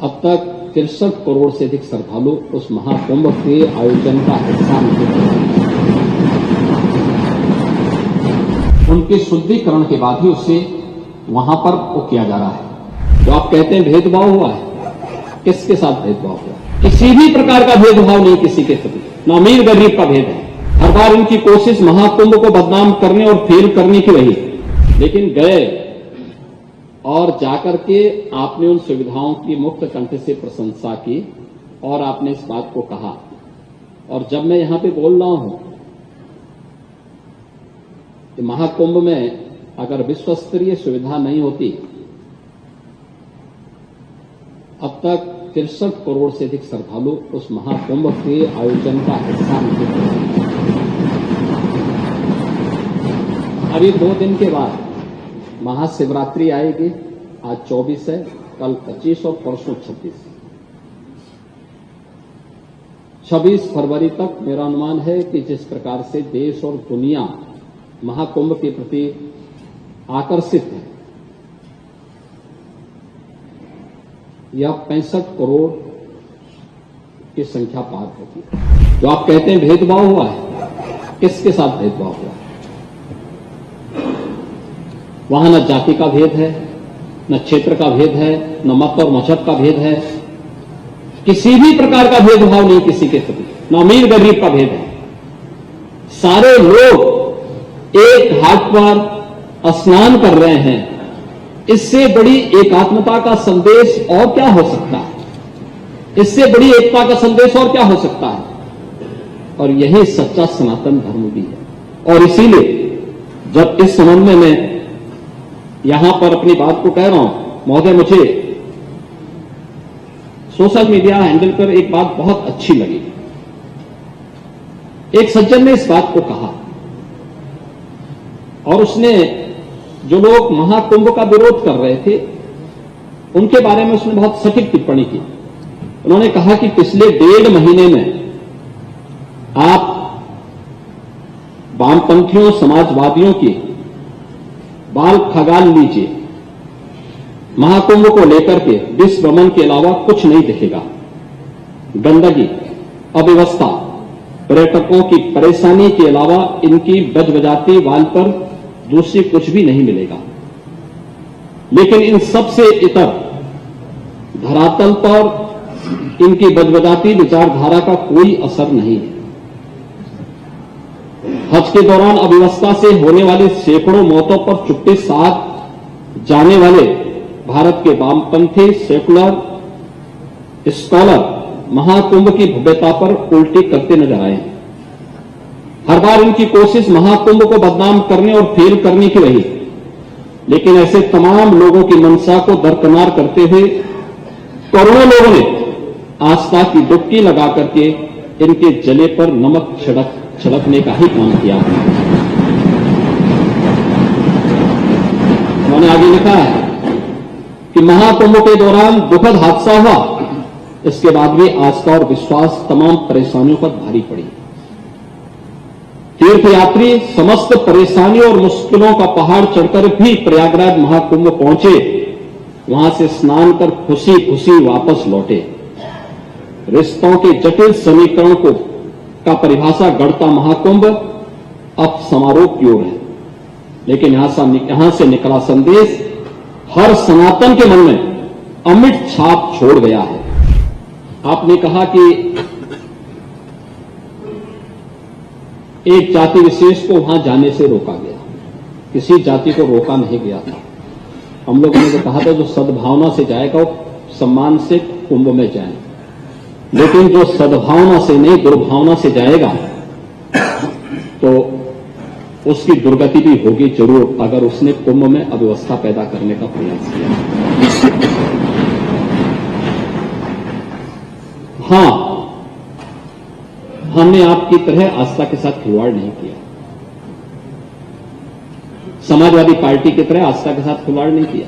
अब तक 63 करोड़ से अधिक श्रद्धालु उस महाकुंभ के आयोजन का हिस्सा नहीं बने। उनके शुद्धिकरण के बाद ही उससे वहां पर वो किया जा रहा है। जो आप कहते हैं भेदभाव हुआ है, किसके साथ भेदभाव हुआ? किसी भी प्रकार का भेदभाव नहीं किसी के प्रति, न अमीर गरीब का भेद है। हर बार इनकी कोशिश महाकुंभ को बदनाम करने और फेल करने की रही, लेकिन गए और जाकर के आपने उन सुविधाओं की मुक्त कंठ से प्रशंसा की और आपने इस बात को कहा। और जब मैं यहां पे बोल रहा हूं कि महाकुंभ में अगर विश्व स्तरीय सुविधा नहीं होती, अब तक 63 करोड़ से अधिक श्रद्धालु उस महाकुंभ के आयोजन का हिस्सा नहीं बने। अभी 2 दिन के बाद महाशिवरात्रि आएगी। आज 24 है, कल 25 और परसों 26 फरवरी तक मेरा अनुमान है कि जिस प्रकार से देश और दुनिया महाकुंभ के प्रति आकर्षित है, यह 65 करोड़ की संख्या पार होगी। जो आप कहते हैं भेदभाव हुआ है, किसके साथ भेदभाव हुआ? वहां न जाति का भेद है, न क्षेत्र का भेद है, न मत और मजहब का भेद है। किसी भी प्रकार का भेदभाव नहीं किसी के प्रति, न अमीर गरीब का भेद है। सारे लोग एक घाट पर स्नान कर रहे हैं। इससे बड़ी एकात्मता का संदेश और क्या हो सकता है? इससे बड़ी एकता का संदेश और क्या हो सकता है? और यही सच्चा सनातन धर्म भी है। और इसीलिए जब इस संबंध में मैं यहां पर अपनी बात को कह रहा हूं, महोदय, मुझे सोशल मीडिया हैंडल पर एक बात बहुत अच्छी लगी। एक सज्जन ने इस बात को कहा और उसने जो लोग महाकुंभ का विरोध कर रहे थे उनके बारे में उसने बहुत सटीक टिप्पणी की। उन्होंने कहा कि पिछले 1.5 महीने में आप वामपंथियों, समाजवादियों की बाल खगाल लीजिए, महाकुंभ को लेकर के विश्व भ्रमण के अलावा कुछ नहीं दिखेगा। गंदगी, अव्यवस्था, पर्यटकों की परेशानी के अलावा इनकी बजबजाती वाल पर दूसरी कुछ भी नहीं मिलेगा। लेकिन इन सबसे इतर धरातल पर इनकी बजबजाती विचारधारा का कोई असर नहीं है। हज के दौरान अव्यवस्था से होने वाली सैकड़ों मौतों पर चुप्पी साध जाने वाले भारत के वामपंथी सेकुलर स्कॉलर महाकुंभ की भव्यता पर उल्टी करते नजर आए हैं। हर बार इनकी कोशिश महाकुंभ को बदनाम करने और फेल करने की रही, लेकिन ऐसे तमाम लोगों की मंशा को दरकिनार करते हुए करोड़ों लोगों ने आस्था की डुबकी लगा करके इनके जले पर नमक छिड़कने का ही काम किया। उन्होंने आगे लिखा है कि महाकुंभ के दौरान दुखद हादसा हुआ, इसके बाद भी आस्था और विश्वास तमाम परेशानियों पर भारी पड़ी। तीर्थयात्री समस्त परेशानियों और मुश्किलों का पहाड़ चढ़कर भी प्रयागराज महाकुंभ पहुंचे, वहां से स्नान कर खुशी खुशी वापस लौटे। रिश्तों के जटिल समीकरण का परिभाषा गढ़ता महाकुंभ अब समारोह की ओर है, लेकिन यहां से निकला संदेश हर सनातन के मन में अमिट छाप छोड़ गया है। आपने कहा कि एक जाति विशेष को वहां जाने से रोका गया, किसी जाति को रोका नहीं गया था। हम लोगों ने तो कहा था जो सद्भावना से जाएगा वो सम्मान से कुंभ में जाए, लेकिन जो सद्भावना से नहीं दुर्भावना से जाएगा तो उसकी दुर्गति भी होगी जरूर, अगर उसने कुंभ में अव्यवस्था पैदा करने का प्रयास किया। हां, हमने आपकी तरह आस्था के साथ खिलवाड़ नहीं किया, समाजवादी पार्टी की तरह आस्था के साथ खिलवाड़ नहीं किया।